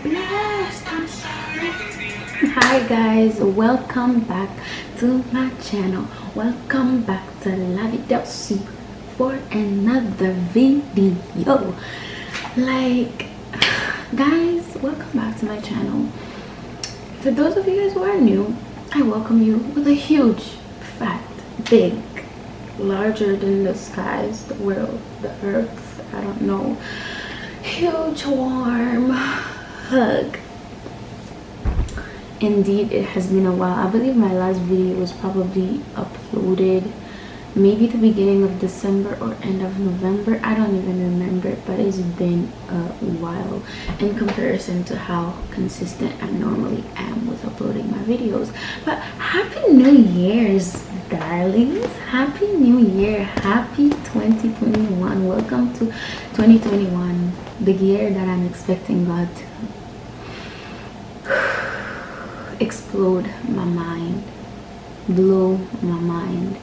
Blessed, I'm sorry. Hi guys, welcome back to my channel. Welcome back to Vie D'Elcie for another video. Guys, welcome back to my channel. For those of you guys who are new, I welcome you with a huge, fat, big, larger than the skies, the world, the earth, I don't know, huge warm hug. Indeed, it has been a while. I believe my last video was probably uploaded maybe the beginning of December or end of November. I don't even remember, but it's been a while in comparison to how consistent I normally am with uploading my videos. But happy New Year's, darlings. Happy New Year. Happy 2021. Welcome to 2021, the year that I'm expecting God to explode my mind, blow my mind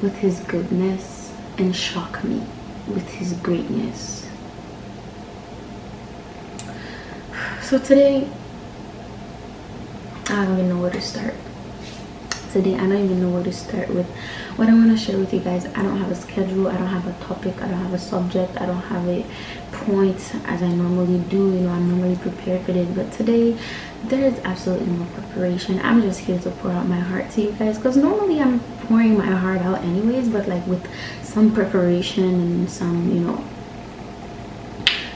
with his goodness, and shock me with his greatness. So today, I don't even know where to start. I don't even know where to start with what I want to share with you guys. I don't have a schedule, I don't have a topic, I don't have a subject, I don't have a point as I normally do. I'm normally prepared for this, but today there's absolutely no preparation. I'm just here to pour out my heart to you guys, because normally I'm pouring my heart out anyways, but like with some preparation and some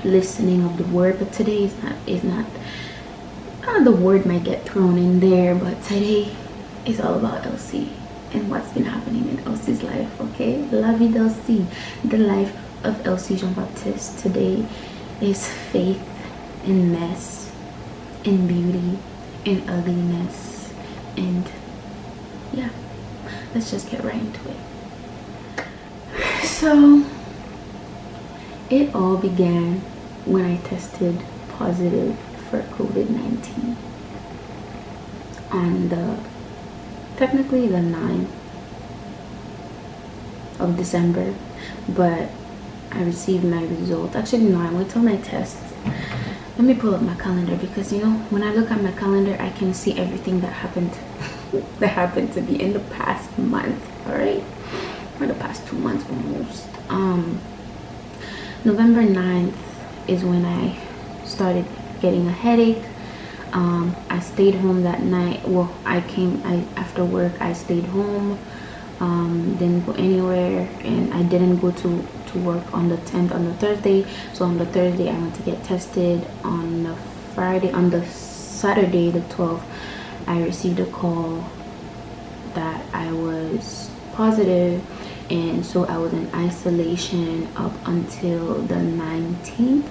listening of the word. But today is not the word might get thrown in there, but today is all about Elcie and what's been happening in Elcie's life. Okay, Vie D'Elcie, the life of Elcie Jean-Baptiste. Today is faith in mess, in beauty, in ugliness, and yeah, let's just get right into it. So it all began when I tested positive for COVID-19 on technically the 9th of December, but I received my result. Actually, no, I went to my tests. Let me pull up my calendar, because when I look at my calendar, I can see everything that happened to me in the past month, all right, or the past 2 months almost. November 9th is when I started getting a headache. I stayed home that night. Well, after work I stayed home, didn't go anywhere, and I didn't go to work on the 10th, on the Thursday. So on the Thursday I went to get tested. On the Friday, on the Saturday the 12th, I received a call that I was positive, and so I was in isolation up until the 19th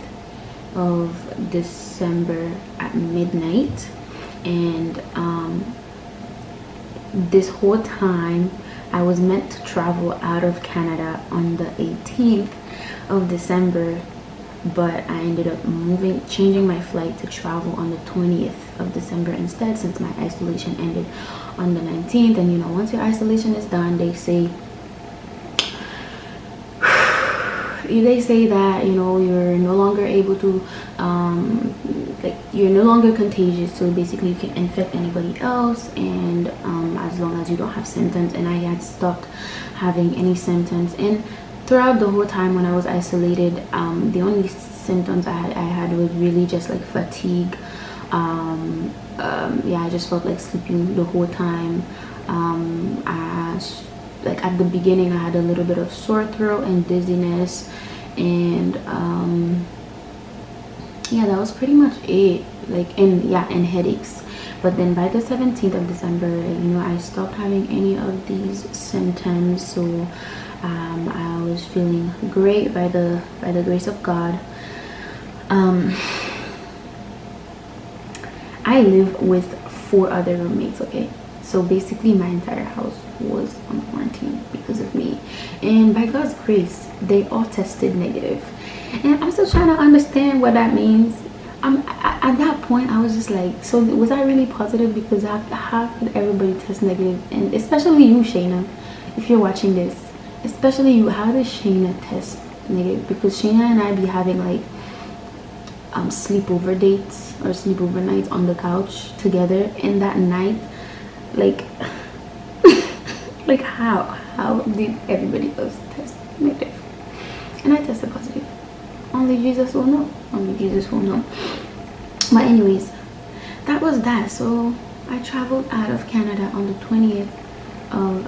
of December at midnight. And this whole time I was meant to travel out of Canada on the 18th of December, but I ended up changing my flight to travel on the 20th of December instead, since my isolation ended on the 19th. And once your isolation is done, they say that you're no longer able to you're no longer contagious, so basically you can infect anybody else, and as long as you don't have symptoms. And I had stopped having any symptoms, and throughout the whole time when I was isolated, the only symptoms I had was really just like fatigue. I just felt like sleeping the whole time. At the beginning I had a little bit of sore throat and dizziness, and that was pretty much it. And headaches. But then by the 17th of December, I stopped having any of these symptoms. So I was feeling great by the grace of God. I live with 4 other roommates. Okay, so basically my entire house was on quarantine because of me, and by God's grace they all tested negative, and I'm still trying to understand what that means. At that point I was just like, so was I really positive? Because how could everybody test negative? And especially you, Shayna, if you're watching this, especially you, how does Shayna test negative? Because Shayna and I be having like sleepover dates or sleepover nights on the couch together, and that night, like like how did everybody else test negative and I tested positive? Only Jesus will know. Only Jesus will know. But anyways, that was that. So I traveled out of Canada on the 20th of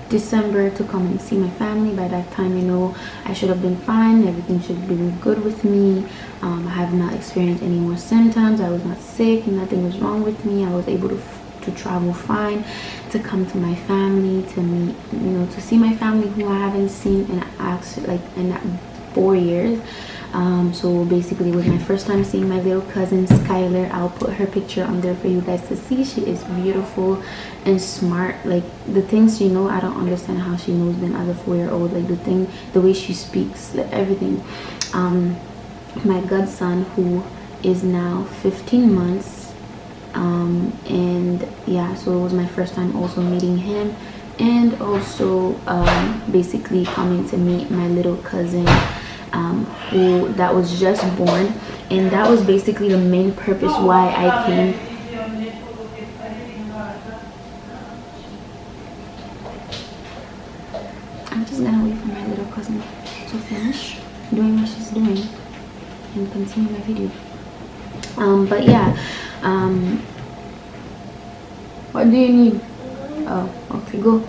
December to come and see my family. By that time, you know, I should have been fine. Everything should have been good with me. I have not experienced any more symptoms. I was not sick. Nothing was wrong with me. I was able to travel fine, to come to my family, to meet, you know, to see my family who I haven't seen in actually like in 4 years. So basically it was my first time seeing my little cousin Skylar. I'll put her picture on there for you guys to see. She is beautiful and smart. Like the things she knows, I don't understand how she knows them as a 4-year-old. Like the way she speaks, like everything. My godson, who is now 15 months, and yeah, so it was my first time also meeting him, and also basically coming to meet my little cousin, who that was just born, and that was basically the main purpose why I came. I'm just gonna wait for my little cousin to finish doing what she's doing and continue my video. But yeah, what do you need? Oh, okay, go.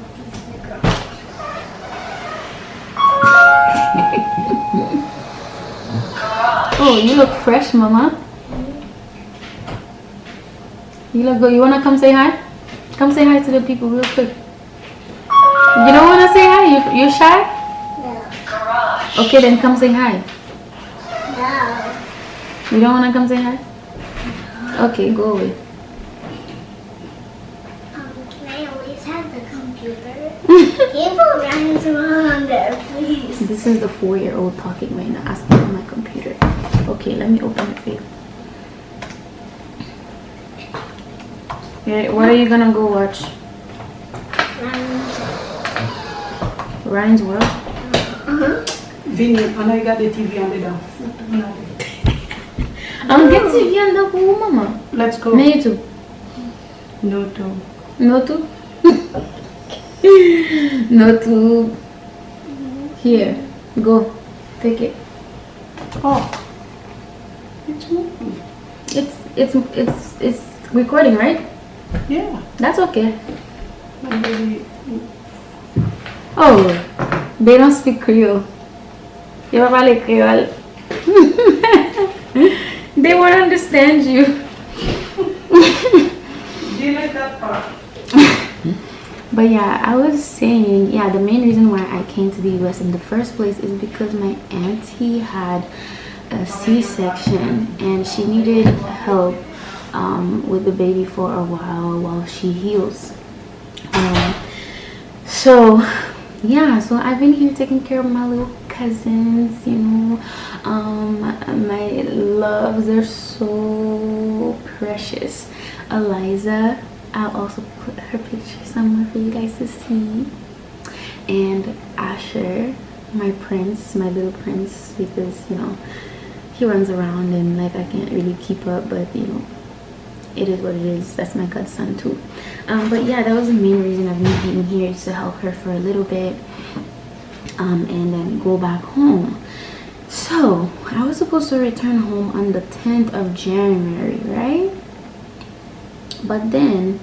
Oh, you look fresh, Mama. You look good. You wanna come say hi? Come say hi to the people real quick. You don't wanna say hi? You're shy? No. Okay, then come say hi. No. You don't wanna come say hi? No. Okay, go away. Can I always have the computer? Can you put Ryan's on there, please? This is the 4-year-old talking right now, asking for my computer. Okay, let me open it for you. Okay, what are you gonna go watch? Ryan's World? Vinny, I know you got the TV on the down. I'm getting TV on the wall, Mama. Let's go. Me too. No, too. No too? No too. Here, go. Take it. Oh. It's moving. It's recording, right? Yeah. That's okay. My baby. Oh, they don't speak Creole. You don't parle Creole. They won't understand you. Do you like that part? But yeah, I was saying, yeah, the main reason why I came to the US in the first place is because my auntie had a C-section and she needed help with the baby for a while she heals. So yeah, so I've been here taking care of my little cousins, you know. My loves are so precious. Eliza, I'll also put her picture somewhere for you guys to see, and Asher, my prince, my little prince, because you know he runs around and like I can't really keep up, but you know it is what it is. That's my godson too. But yeah, that was the main reason of me being here, is to help her for a little bit, and then go back home. So I was supposed to return home on the 10th of January, right? But then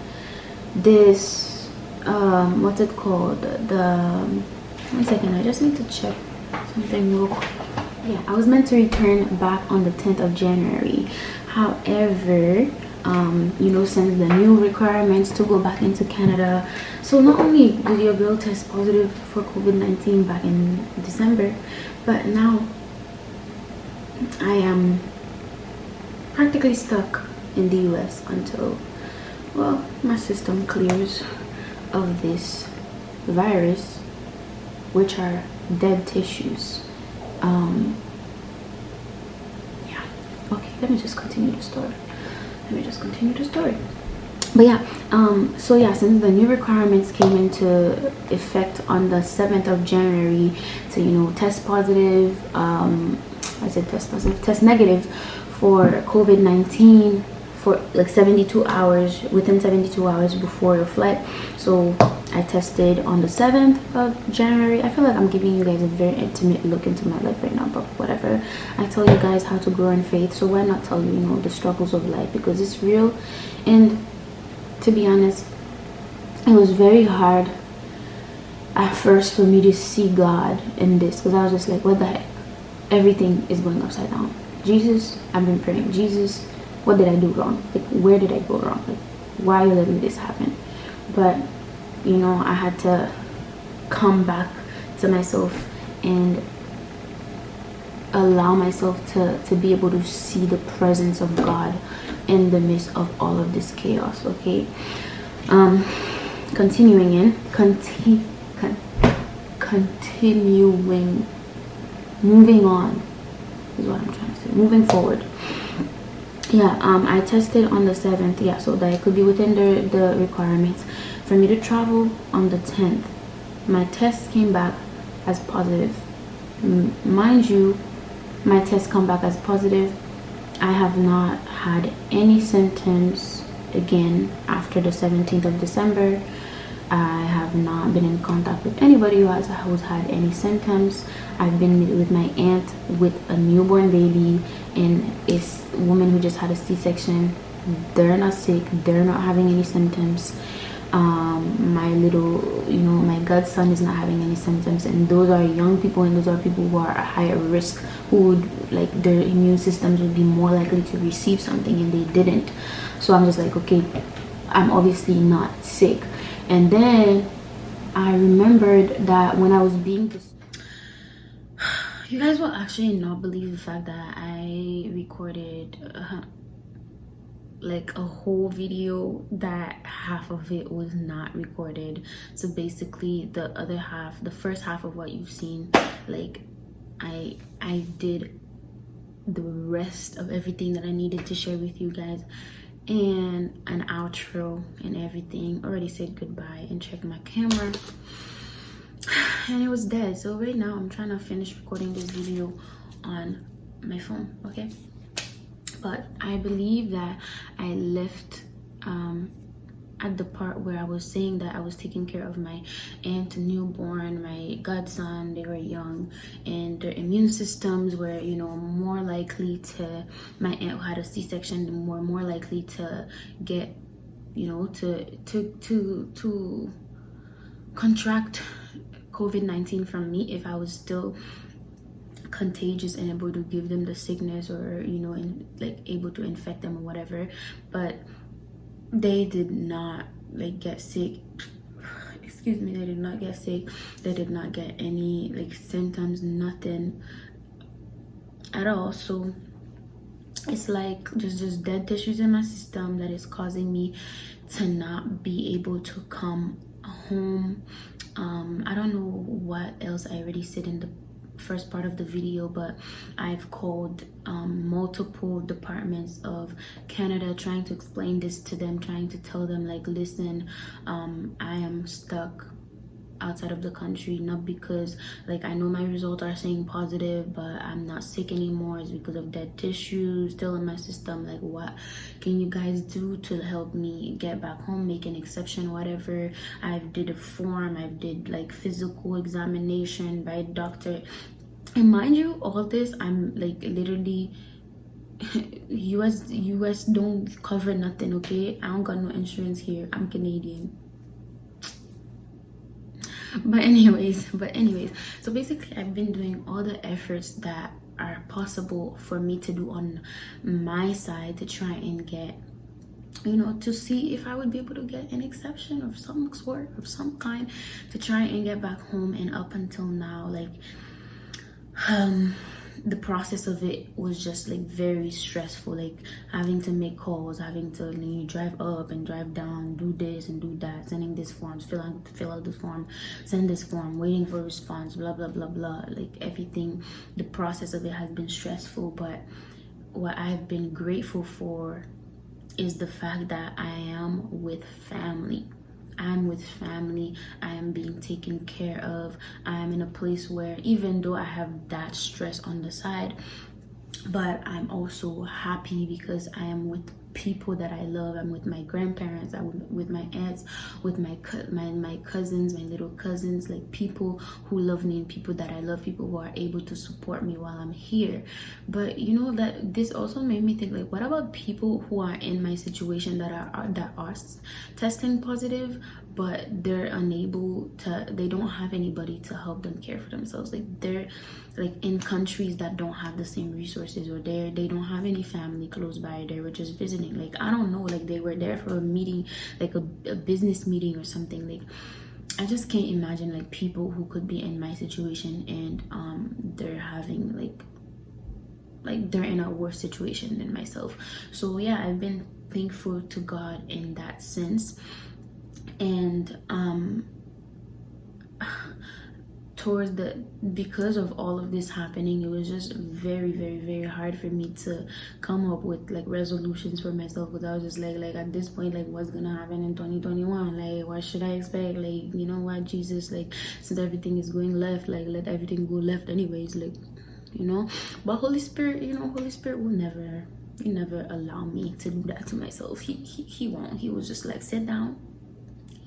this what's it called, one second, I just need to check something real quick. Yeah, I was meant to return back on the 10th of January. However, you know, since the new requirements to go back into Canada, so not only did your girl test positive for COVID-19 back in December, but now I am practically stuck in the US until, well, my system clears of this virus, which are dead tissues. Yeah, okay, let me just continue the story. But yeah, so yeah, since the new requirements came into effect on the 7th of January to, you know, test positive, test negative for COVID-19 for like 72 hours, within 72 hours before your flight. So I tested on the 7th of January. I feel like I'm giving you guys a very intimate look into my life right now, but whatever. I tell you guys how to grow in faith, so why not tell you, you know, the struggles of life, because it's real. And to be honest, it was very hard at first for me to see God in this, because I was just like, what the heck? Everything is going upside down. Jesus, I've been praying, Jesus, what did I do wrong? Like, where did I go wrong? Like, why are you letting this happen? But, you know, I had to come back to myself and allow myself to be able to see the presence of God in the midst of all of this chaos. Okay, continuing, moving on is what I'm trying to say, moving forward. Yeah, I tested on the 7th, yeah, so that it could be within the requirements for me to travel on the 10th. My test came back as positive. Mind you, my test come back as positive. I have not had any symptoms again after the 17th of December. I have not been in contact with anybody who's had any symptoms. I've been with my aunt with a newborn baby and a woman who just had a C-section. They're not sick. They're not having any symptoms. My little, you know, my godson is not having any symptoms, and those are young people, and those are people who are at higher risk, who would, like, their immune systems would be more likely to receive something, and they didn't. So I'm just like, okay, I'm obviously not sick. And then I remembered that when I was being you guys will actually not believe the fact that I recorded like a whole video that half of it was not recorded. So basically the other half, the first half of what you've seen, like I did the rest of everything that I needed to share with you guys, and an outro and everything. Already said goodbye and checked my camera, and it was dead. So right now I'm trying to finish recording this video on my phone, okay? But I believe that I left at the part where I was saying that I was taking care of my aunt, newborn, my godson. They were young and their immune systems were, you know, more likely to, my aunt who had a C-section, more likely to get, you know, to contract COVID-19 from me if I was still contagious and able to give them the sickness, or, you know, and like able to infect them or whatever. But they did not like get sick. Excuse me, they did not get sick. They did not get any like symptoms, nothing at all. So it's like just dead tissues in my system that is causing me to not be able to come home. I don't know what else I already said in the first part of the video, but I've called multiple departments of Canada trying to explain this to them, trying to tell them, like, listen, I am stuck outside of the country, not because, like, I know my results are saying positive, but I'm not sick anymore. It's because of dead tissue still in my system. Like, what can you guys do to help me get back home, make an exception, whatever. I've did a form, I've did like physical examination by a doctor, and mind you, all this, I'm like literally US don't cover nothing, okay? I don't got no insurance here. I'm Canadian. But anyways, so basically I've been doing all the efforts that are possible for me to do on my side to try and get, you know, to see if I would be able to get an exception of some sort, of some kind, to try and get back home. And up until now, like the process of it was just like very stressful, like having to make calls, having to drive up and drive down, do this and do that, sending this forms, fill out this form, send this form, waiting for a response, blah blah blah blah. Like everything, the process of it has been stressful. But what I've been grateful for is the fact that I am with family. I'm with family. I am being taken care of. I am in a place where, even though I have that stress on the side, but I'm also happy because I am with people that I love. I'm with my grandparents, I'm with my aunts, with my cousins, my little cousins, like people who love me and people that I love, people who are able to support me while I'm here. But you know, that this also made me think, like, what about people who are in my situation that are testing positive, but they're unable to, they don't have anybody to help them care for themselves, like they're like in countries that don't have the same resources, or they don't have any family close by, they were just visiting, like I don't know, like they were there for a meeting, like a business meeting or something. Like I just can't imagine like people who could be in my situation and they're having like they're in a worse situation than myself. So yeah, I've been thankful to God in that sense. And because of all of this happening, it was just very, very, very hard for me to come up with like resolutions for myself, because I was just like at this point, like what's gonna happen in 2021, like what should I expect, like, you know what, Jesus, like since everything is going left, like let everything go left anyways, like, you know. But Holy Spirit, you know, Holy Spirit will never allow me to do that to myself. He won't. He was just like, sit down,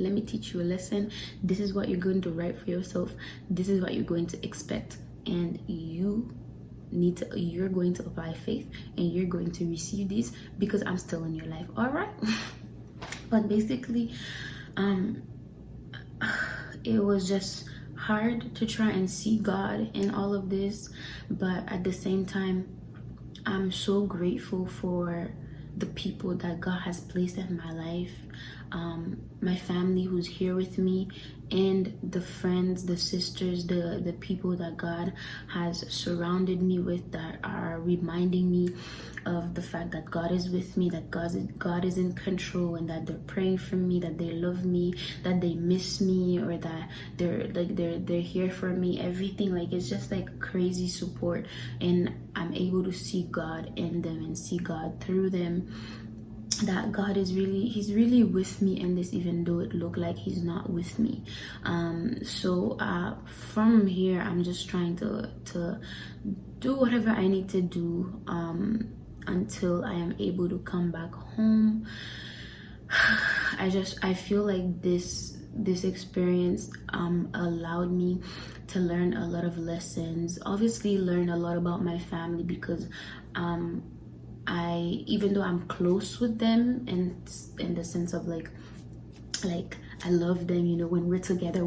let me teach you a lesson. This is what you're going to write for yourself. This is what you're going to expect. And you're going to apply faith and you're going to receive this because I'm still in your life. All right. But basically, it was just hard to try and see God in all of this. But at the same time, I'm so grateful for the people that God has placed in my life, my family who's here with me, and the friends, the sisters, the people that God has surrounded me with, that are reminding me of the fact that God is with me, that God is in control, and that they're praying for me, that they love me, that they miss me, or that they're here for me. Everything, like, it's just like crazy support, and I'm able to see God in them and see God through them. That God is he's really with me in this, even though it looked like he's not with me. So from here, I'm just trying to do whatever I need to do until I am able to come back home. I feel like this experience allowed me to learn a lot of lessons. Obviously learn a lot about my family, because even though I'm close with them, and in the sense of like I love them, you know, when we're together,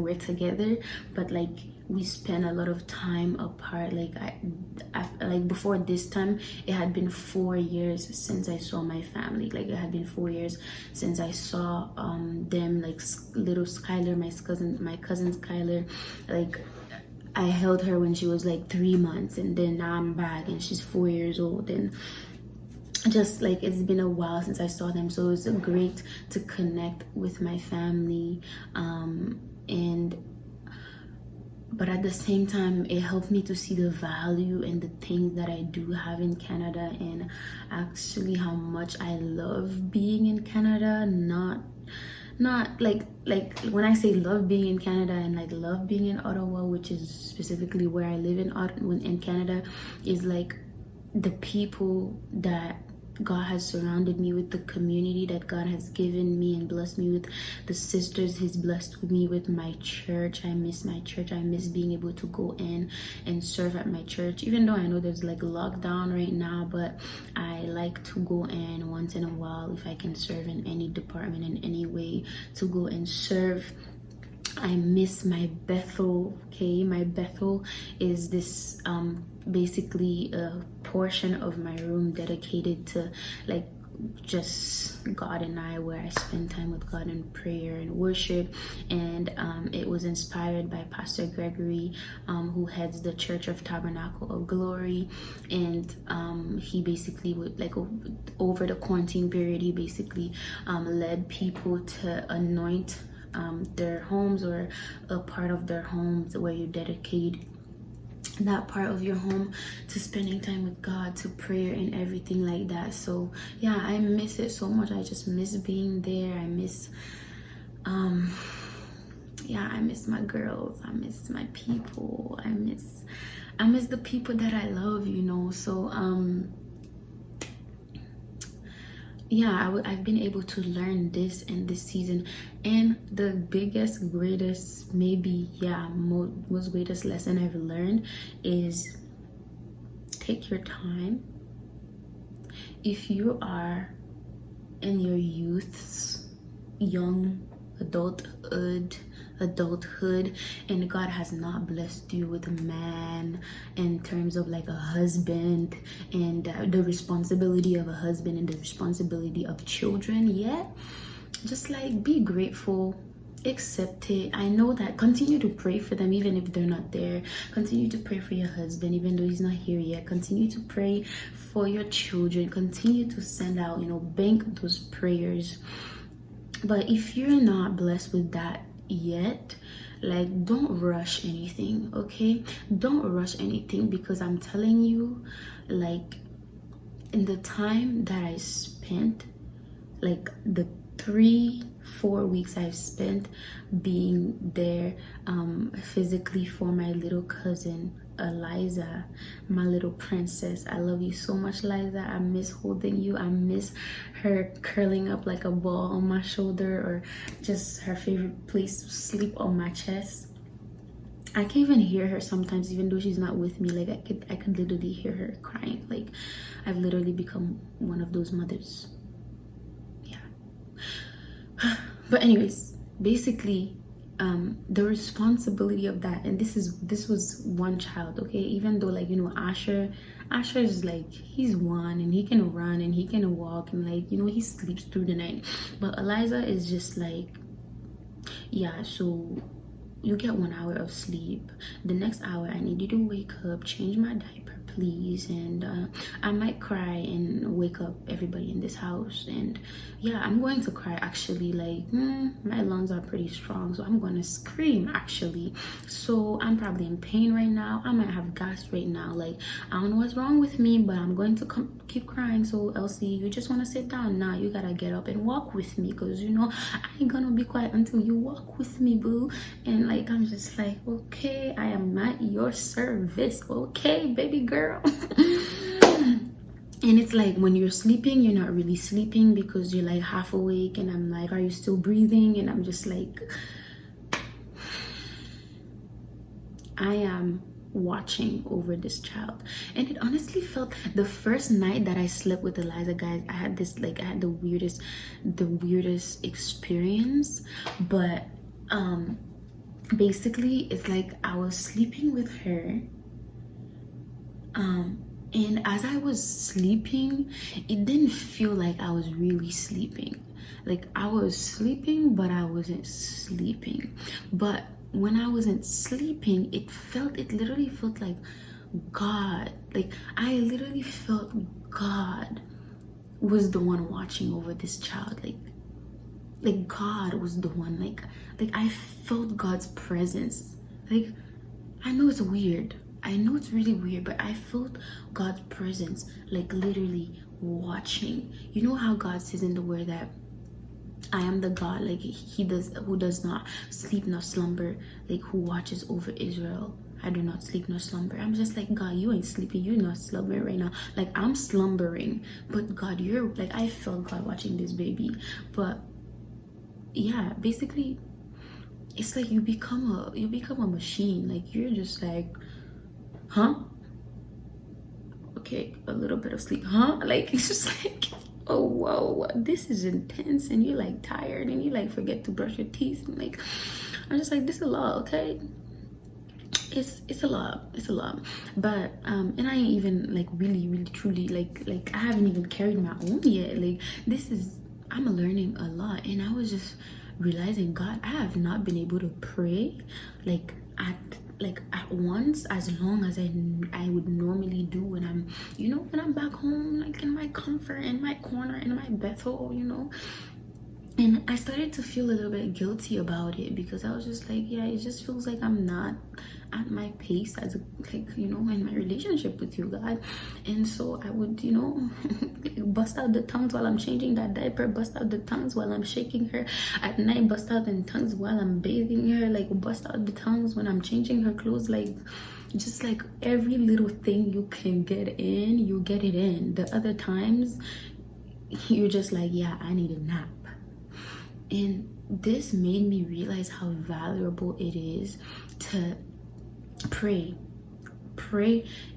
but like we spend a lot of time apart. Like I before this time, it had been 4 years since I saw my family. Like it had been 4 years since I saw them, like little Skylar, my cousin Skylar. Like I held her when she was like 3 months, and then now I'm back and she's 4 years old, and just like it's been a while since I saw them. So it's great to connect with my family, but at the same time, it helped me to see the value and the things that I do have in Canada, and actually how much I love being in Canada. Not like when I say love being in Canada and like love being in Ottawa, which is specifically where I live in Canada, is like the people that God has surrounded me with, the community that God has given me and blessed me with, the sisters He's blessed me with, my church. I miss my church. I miss being able to go in and serve at my church, even though I know there's like lockdown right now, but I like to go in once in a while if I can serve in any department in any way, to go and serve. I miss my Bethel. Okay, my Bethel is this basically a portion of my room dedicated to like just God and I, where I spend time with God in prayer and worship. And it was inspired by Pastor Gregory, who heads the Church of Tabernacle of Glory. And he basically would, like, over the quarantine period, he basically led people to anoint their homes, or a part of their homes where you dedicate that part of your home to spending time with God, to prayer and everything like that. So yeah, I miss it so much. I just miss being there. I miss I miss my girls. I miss my people. I miss the people that I love, you know. So I've been able to learn this in this season. And the biggest, greatest, most greatest lesson I've learned is take your time. If you are in your youth's young adulthood, and God has not blessed you with a man in terms of like a husband, and the responsibility of a husband and the responsibility of children yet, just like be grateful, accept it. I know that. Continue to pray for them even if they're not there. Continue to pray for your husband even though he's not here yet. Continue to pray for your children. Continue to send out, bank those prayers. But if you're not blessed with that yet, like, don't rush anything, okay? Don't rush anything, because I'm telling you, like, in the time that I spent, like the 3-4 weeks I've spent being there physically for my little cousin Eliza, my little princess. I love you so much, Liza. I miss holding you. I miss her curling up like a ball on my shoulder, or just her favorite place to sleep on my chest. I can even hear her sometimes, even though she's not with me. Like, I could literally hear her crying. Like, I've literally become one of those mothers. Yeah. But anyways, basically, the responsibility of that, and this was one child, okay? Even though, like, Asher is like, he's one and he can run and he can walk, and like, he sleeps through the night. But Eliza is just like, yeah, so you get 1 hour of sleep. The next hour I need you to wake up, change my diaper, please, and I might cry and wake up everybody in this house. And yeah, I'm going to cry actually. Like, my lungs are pretty strong, so I'm going to scream actually. So I'm probably in pain right now. I might have gas right now. Like, I don't know what's wrong with me, but I'm going to keep crying. So Elsie, you just want to sit down now? You gotta get up and walk with me, because I ain't gonna be quiet until you walk with me, boo. And like, I'm just like, okay, I am at your service, okay, baby girl. And it's like, when you're sleeping, you're not really sleeping, because you're like half awake, and I'm like, are you still breathing? And I'm just like, I am watching over this child. And it honestly felt, the first night that I slept with Eliza, guys, I had the weirdest experience. But basically, it's like I was sleeping with her, and as I was sleeping, it didn't feel like I was really sleeping. Like, I was sleeping, but I wasn't sleeping. But when I wasn't sleeping, it literally felt like God. Like, I literally felt God was the one watching over this child. Like God was the one. Like I felt God's presence. Like, I know it's weird. I know it's really weird, but I felt God's presence, like, literally watching. You know how God says in the word that I am the God, like, who does not sleep nor slumber, like, who watches over Israel. I do not sleep nor slumber. I'm just like, God, you ain't sleeping, you're not slumbering right now. Like, I'm slumbering, but God, you're like, I felt God watching this baby. But yeah, basically, it's like you become a machine. Like, you're just like, huh? Okay, a little bit of sleep, huh? Like, it's just like, oh whoa, this is intense. And you're like tired, and you like forget to brush your teeth, and like, I'm just like, this is a lot, okay? it's a lot. But and I ain't even like really truly like I haven't even carried my own yet. Like I'm learning a lot, and I was just realizing, God, I have not been able to pray like at once as long as I would normally do when I'm, you know, when I'm back home, like in my comfort, in my corner, in my Bethel, you know. And I started to feel a little bit guilty about it, because I was just like, yeah, it just feels like I'm not at my pace as like, you know, in my relationship with you, God. And so I would, you know, bust out the tongues while I'm changing that diaper, bust out the tongues while I'm shaking her at night, bust out the tongues while I'm bathing her, like bust out the tongues when I'm changing her clothes, like just like every little thing you can get in, you get it in. The other times you're just like, yeah, I need a nap. And this made me realize how valuable it is to pray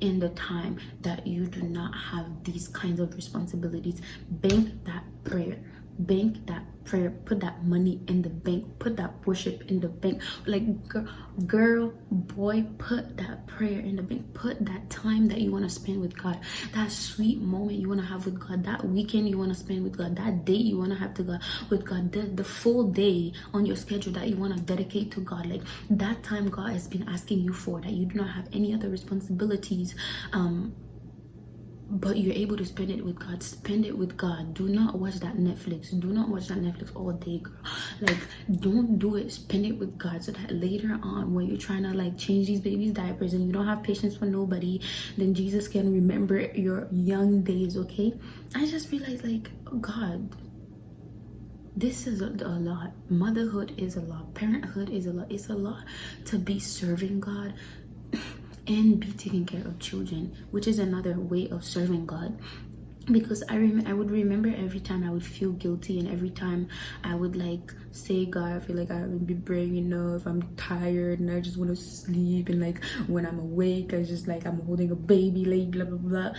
in the time that you do not have these kinds of responsibilities. Bank that prayer, put that money in the bank, put that worship in the bank. Like girl, boy, put that prayer in the bank. Put that time that you want to spend with God, that sweet moment you want to have with God, that weekend you want to spend with God, that date you want to have to God with God, the full day on your schedule that you want to dedicate to God. Like that time God has been asking you for, that you do not have any other responsibilities, but you're able to spend it with God. Spend it with God. Do not watch that Netflix. Do not watch that Netflix all day, girl. Like, don't do it. Spend it with God, so that later on, when you're trying to like change these babies' diapers and you don't have patience for nobody, then Jesus can remember your young days. Okay? I just realized, like, God, this is a lot. Motherhood is a lot. Parenthood is a lot. It's a lot to be serving God and be taking care of children, which is another way of serving God. Because I would remember every time I would feel guilty, and every time I would like say, God, I feel like I haven't been praying enough, I'm tired and I just want to sleep, and like when I'm awake I just like I'm holding a baby, like blah blah blah.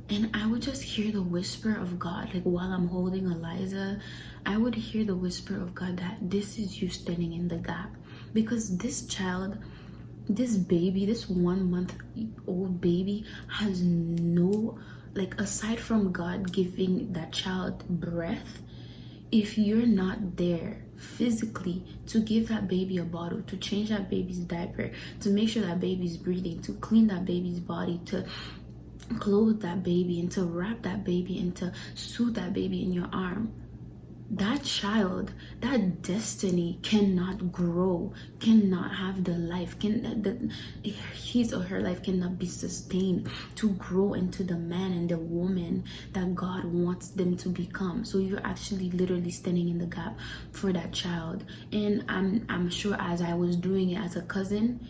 And I would just hear the whisper of God, like while I'm holding Eliza, I would hear the whisper of God that this is you standing in the gap. Because this child, this baby, this 1 month old baby has no, like, aside from God giving that child breath, if you're not there physically to give that baby a bottle, to change that baby's diaper, to make sure that baby's breathing, to clean that baby's body, to clothe that baby, and to wrap that baby, and to soothe that baby in your arm, that child, that destiny cannot grow, cannot have the life, his or her life cannot be sustained to grow into the man and the woman that God wants them to become. So you're actually literally standing in the gap for that child. And I'm sure as I was doing it as a cousin,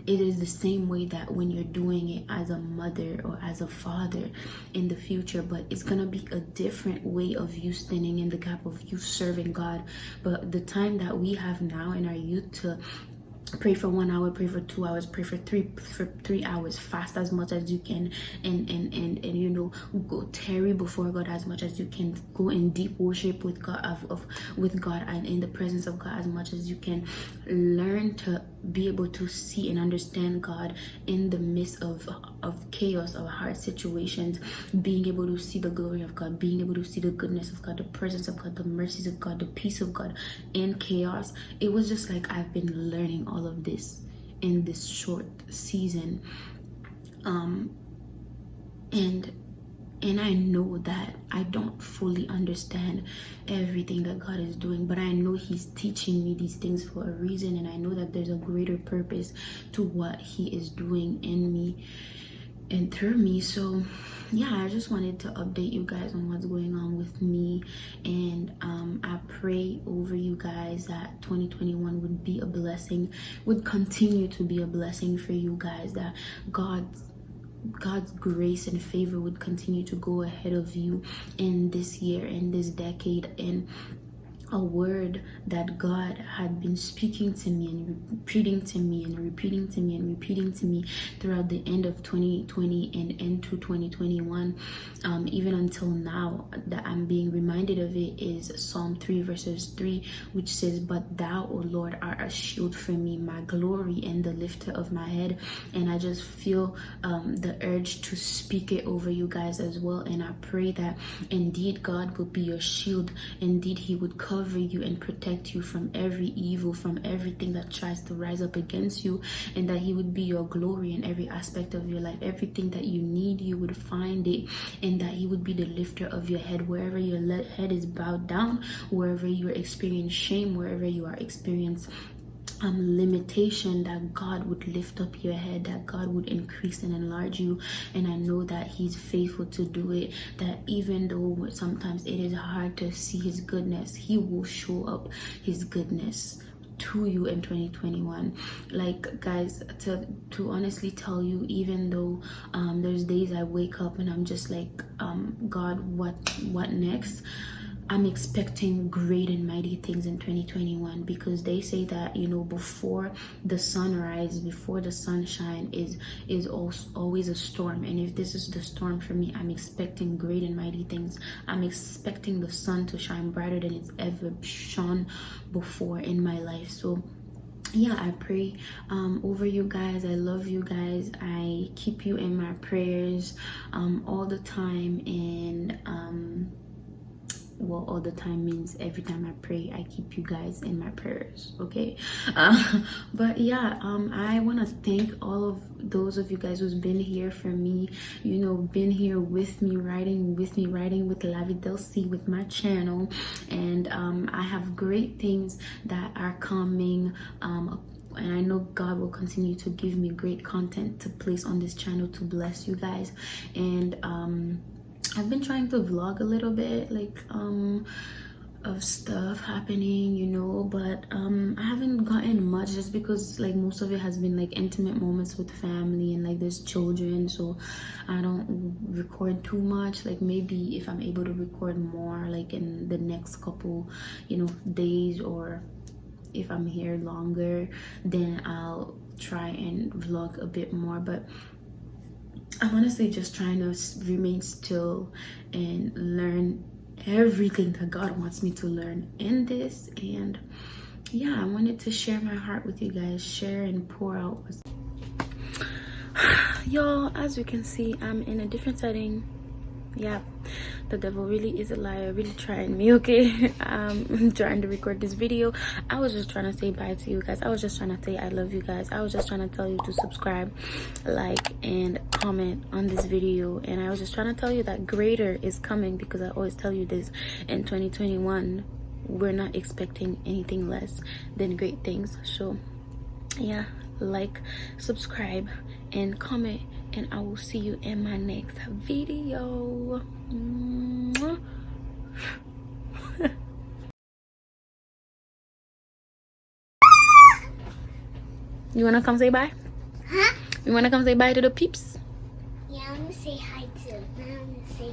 it is the same way that when you're doing it as a mother or as a father in the future, but it's gonna be a different way of you standing in the gap, of you serving God. But the time that we have now in our youth to pray for 1 hour, pray for 2 hours, pray for 3 hours, fast as much as you can, and you know, go tarry before God as much as you can, go in deep worship with God, with God, and in the presence of God as much as you can. Learn to be able to see and understand God in the midst of chaos, of hard situations, being able to see the glory of God, being able to see the goodness of God, the presence of God, the mercies of God, the peace of God in chaos. It was just like I've been learning all of this in this short season, and I know that I don't fully understand everything that God is doing, but I know He's teaching me these things for a reason, and I know that there's a greater purpose to what He is doing in me and through me. So yeah, I just wanted to update you guys on what's going on with me, and I pray over you guys that 2021 would be a blessing, would continue to be a blessing for you guys, that God's grace and favor would continue to go ahead of you in this year, in this decade, and a word that God had been speaking to me and repeating to me and repeating to me and repeating to me throughout the end of 2020 and into 2021, even until now, that I'm being reminded of it, is Psalm 3 verses 3, which says, "But thou, O Lord, art a shield for me, my glory and the lifter of my head." And I just feel the urge to speak it over you guys as well. And I pray that indeed God will be your shield. Indeed, he would cover you and protect you from every evil, from everything that tries to rise up against you, and that he would be your glory in every aspect of your life. Everything that you need, you would find it, and that he would be the lifter of your head. Wherever your head is bowed down, wherever you experience shame, wherever you are experiencing limitation, that God would lift up your head, that God would increase and enlarge you. And I know that he's faithful to do it, that even though sometimes it is hard to see his goodness, he will show up his goodness to you in 2021. Like, guys, to honestly tell you, even though there's days I wake up and I'm just like, God, what next? I'm expecting great and mighty things in 2021, because they say that, you know, before the sunrise, before the sunshine is also always a storm. And if this is the storm for me, I'm expecting great and mighty things. I'm expecting the sun to shine brighter than it's ever shone before in my life. So yeah, I pray over you guys. I love you guys. I keep you in my prayers all the time. And well, all the time means every time I pray, I keep you guys in my prayers, okay? But yeah, I want to thank all of those of you guys who's been here for me, you know, been here with me, riding with Vie D'Elcie, with my channel. And I have great things that are coming, and I know God will continue to give me great content to place on this channel to bless you guys. And I've been trying to vlog a little bit, like of stuff happening, you know, but I haven't gotten much, just because like most of it has been like intimate moments with family, and like there's children, so I don't record too much. Like maybe if I'm able to record more like in the next couple, you know, days, or if I'm here longer, then I'll try and vlog a bit more. But I'm honestly just trying to remain still and learn everything that God wants me to learn in this. And yeah, I wanted to share my heart with you guys, share and pour out. Y'all, as you can see, I'm in a different setting. Yeah, the devil really is a liar, really trying me, okay? I'm trying to record this video. I was just trying to say bye to you guys. I was just trying to say I love you guys. I was just trying to tell you to subscribe, like, and comment on this video. And I was just trying to tell you that greater is coming, because I always tell you this, in 2021 we're not expecting anything less than great things. So yeah, like, subscribe and comment, and I will see you in my next video. You wanna come say bye? Huh? You wanna come say bye to the peeps? Yeah, I want to say hi to them. I want to say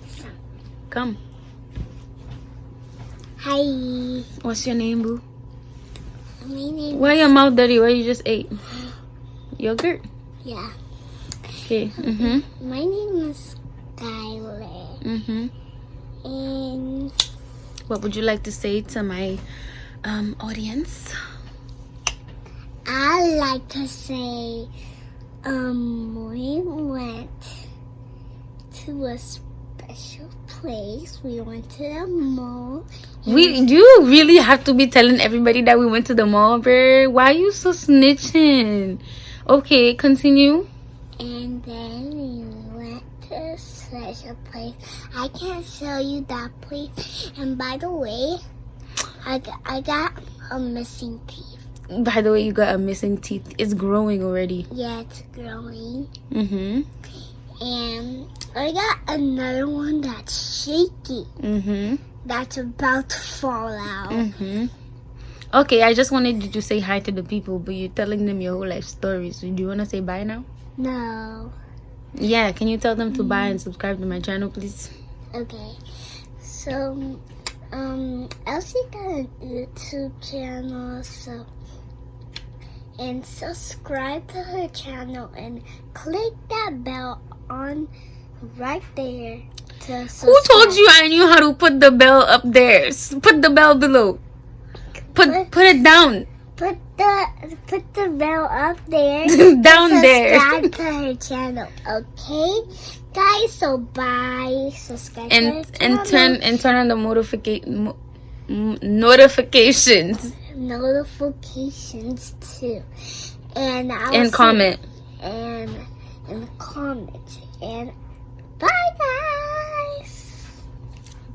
something. Come. Hi. What's your name, boo? My name Why your mouth dirty? What you just ate? Yogurt? Yeah. Okay. My name is Skylar. And What would you like to say to my audience? I like to say, we went to a special place. We went to the mall. You really have to be telling everybody that we went to the mall, bro. Why are you so snitching? Okay, continue. And then we went to a special place. I can't show you that place. And by the way, I got a missing teeth. By the way, you got a missing teeth. It's growing already. Yeah, it's growing. And I got another one that's shaky. That's about to fall out. Okay, I just wanted you to say hi to the people, but you're telling them your whole life story. So do you want to say bye now? No. Yeah, can you tell them to bye and subscribe to my channel, please? Okay. So, Elsie got a YouTube channel, so and subscribe to her channel and click that bell on right there to subscribe. Who told you I knew how to put the bell up there? Put the bell below. Put it down. Put the bell up there. Down there. Subscribe to her channel, okay, guys? So bye. Subscribe to her channel. and turn on the notifications. Notifications too, and Comment. and comment, and bye guys.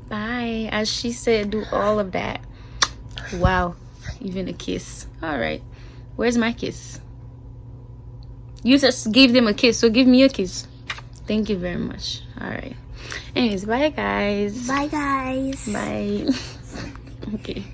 Bye. As she said, do all of that. Wow. Even a kiss. All right. Where's my kiss? You just gave them a kiss, so give me a kiss. Thank you very much. All right. Anyways, bye guys. Bye guys. Bye. Okay.